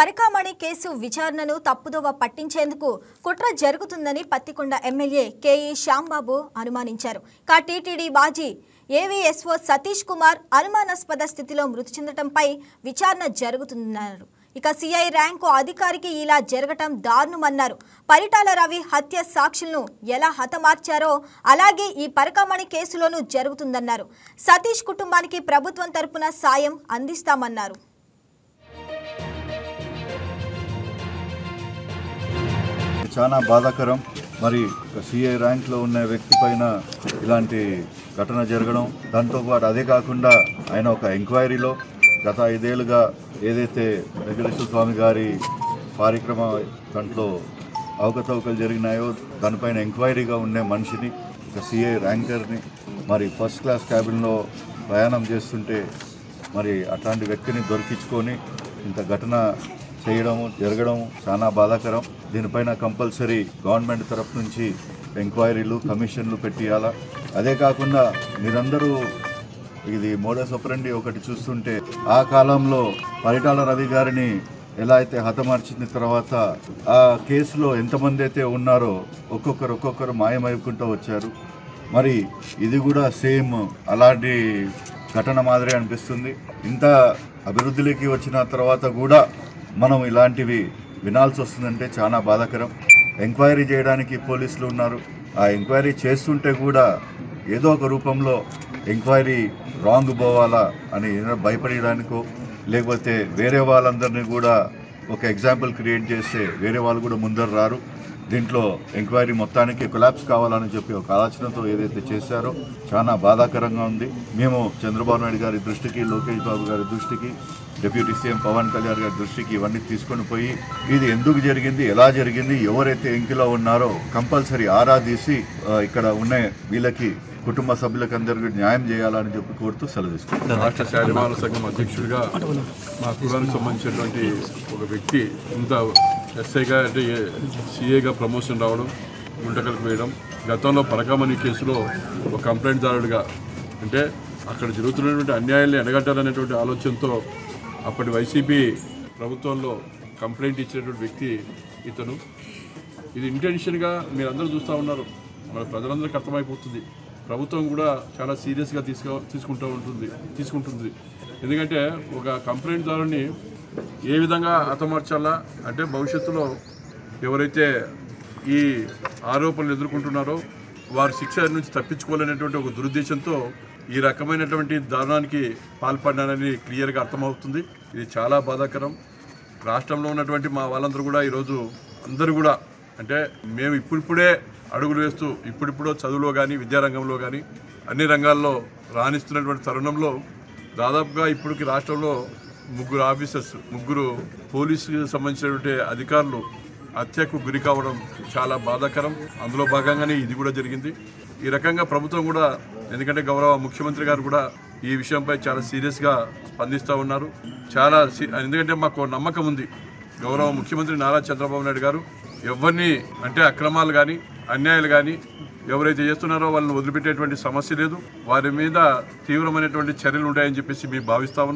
పరికామణి case విచారణను తప్పుదోవ పట్టించేందుకు కుట్ర జరుగుతుందని పత్తికొండ ఎమ్మెల్యే కేఈ శ్యాంబాబు అనుమానించారు. టీటీడీ మాజీ ఏవీఎస్ఓ సతీష్ కుమార్ అనుమానాస్పద స్థితిలో మృతి చెందడంపై విచారణ జరుగుతుందన్నారు. సిఐ ర్యాంకు అధికారికి ఇలా జరగటం దారుణమన్నారు. పరిటాల రవి హత్య సాక్షులను ఎలా హతమార్చారో అలాగే ఈ పరికామణి కేసులోనూ జరుగుతుందన్నారు. సతీష్ కుటుంబానికి ప్రభుత్వం తరపున సాయం అందిస్తామన్నారు. చాలా బాధాకరం. మరి సిఐ ర్యాంక్లో ఉన్న వ్యక్తి పైన ఇలాంటి ఘటన జరగడం, దాంతో పాటు అదే కాకుండా ఆయన ఒక ఎంక్వైరీలో గత 5 ఏళ్ళుగా ఏదైతే వెంకటేశ్వర స్వామి గారి కార్యక్రమ దాంట్లో అవకతవకలు జరిగినాయో దానిపైన ఎంక్వైరీగా ఉండే మనిషిని, సిఐ ర్యాంకర్ని మరి ఫస్ట్ క్లాస్ క్యాబిన్లో ప్రయాణం చేస్తుంటే మరి అట్లాంటి వ్యక్తిని దొరికించుకొని ఇంత ఘటన జరగడం చాలా బాధాకరం. దీనిపైన కంపల్సరీ గవర్నమెంట్ తరఫు నుంచి ఎంక్వైరీలు కమిషన్లు పెట్టియాలా. అదే కాకుండా మీరందరూ ఇది మోడస్ ఆపరెండి ఒకటి చూస్తుంటే ఆ కాలంలో పరిటాల రవి గారిని ఎలా అయితే హతమార్చిన తర్వాత ఆ కేసులో ఎంతమంది అయితే ఉన్నారో ఒక్కొక్కరు మాయమైపుకుంటూ వచ్చారు. మరి ఇది కూడా సేమ్ అలాంటి ఘటన మాదిరి అనిపిస్తుంది. ఇంత అభివృద్ధిలోకి వచ్చిన తర్వాత కూడా మనం ఇలాంటివి వినాల్సి వస్తుందంటే చాలా బాధాకరం. ఎంక్వైరీ చేయడానికి పోలీసులు ఉన్నారు. ఆ ఎంక్వైరీ చేస్తుంటే కూడా ఏదో ఒక రూపంలో ఎంక్వైరీ రాంగ్ పోవాలా అని భయపడడానికో లేకపోతే వేరే వాళ్ళందరినీ కూడా ఒక ఎగ్జాంపుల్ క్రియేట్ చేస్తే వేరే వాళ్ళు కూడా ముందరు రారు. దీంట్లో ఎంక్వైరీ మొత్తానికి కొలాప్స్ కావాలని చెప్పి ఒక ఆలోచనతో ఏదైతే చేశారో చాలా బాధాకరంగా ఉంది. మేము చంద్రబాబు నాయుడు గారి దృష్టికి, లోకేష్ బాబు గారి దృష్టికి, డిప్యూటీ సీఎం పవన్ కళ్యాణ్ గారి దృష్టికి ఇవన్నీ తీసుకొని పోయి ఇది ఎందుకు జరిగింది, ఎలా జరిగింది, ఎవరైతే ఎంకిలో ఉన్నారో కంపల్సరీ ఆరా తీసి ఇక్కడ ఉన్న వీళ్ళకి కుటుంబ సభ్యులకు అందరికీ న్యాయం చేయాలని చెప్పి కోరుతూ సెలవు తీసుకుంటాం. రాష్ట్ర శాలిమాల సంఘం అధ్యక్షుడిగా మా కులానికి సంబంధించినటువంటి ఒక వ్యక్తి ఇంత ఎస్ఐగా అంటే సిఏగా ప్రమోషన్ రావడం, గుంటకలకు వేయడం, గతంలో పరికామణి కేసులో ఒక కంప్లైంట్దారుడిగా అంటే అక్కడ జరుగుతున్నటువంటి అన్యాయాన్ని ఎండగట్టాలనేటువంటి ఆలోచనతో అప్పటి వైసీపీ ప్రభుత్వంలో కంప్లైంట్ ఇచ్చినటువంటి వ్యక్తి ఇతను. ఇది ఇంటెన్షన్గా మీరందరూ చూస్తూ ఉన్నారు. మన ప్రజలందరికీ అర్థమైపోతుంది. ప్రభుత్వం కూడా చాలా సీరియస్గా తీసుకుంటుంది. ఎందుకంటే ఒక కంప్లైంట్దారుని ఏ విధంగా హతమార్చాలా అంటే భవిష్యత్తులో ఎవరైతే ఈ ఆరోపణలు ఎదుర్కొంటున్నారో వారి శిక్ష నుంచి తప్పించుకోవాలనేటువంటి ఒక దురుద్దేశంతో ఈ రకమైనటువంటి దారుణానికి పాల్పడ్డానని క్లియర్గా అర్థమవుతుంది. ఇది చాలా బాధాకరం. రాష్ట్రంలో ఉన్నటువంటి మా వాళ్ళందరూ కూడా ఈరోజు అందరూ కూడా అంటే మేము ఇప్పుడిప్పుడే అడుగులు వేస్తూ ఇప్పుడిప్పుడో చదువులో కానీ విద్యారంగంలో కానీ అన్ని రంగాల్లో రాణిస్తున్నటువంటి తరుణంలో దాదాపుగా ఇప్పటికి రాష్ట్రంలో 3 ఆఫీసర్స్, 3 పోలీసుకి సంబంధించినటువంటి అధికారులు హత్యకు గురి కావడం చాలా బాధాకరం. అందులో భాగంగానే ఇది కూడా జరిగింది. ఈ రకంగా ప్రభుత్వం కూడా ఎందుకంటే గౌరవ ముఖ్యమంత్రి గారు కూడా ఈ విషయంపై చాలా సీరియస్గా స్పందిస్తూ ఉన్నారు. ఎందుకంటే మాకు నమ్మకం ఉంది గౌరవ ముఖ్యమంత్రి నారా చంద్రబాబు నాయుడు గారు ఎవరిని అంటే అక్రమాలు కానీ అన్యాయాలు కానీ ఎవరైతే చేస్తున్నారో వాళ్ళని వదిలిపెట్టేటువంటి సమస్య లేదు. వారి మీద తీవ్రమైనటువంటి చర్యలు ఉంటాయని చెప్పేసి మేము భావిస్తా ఉన్నాం.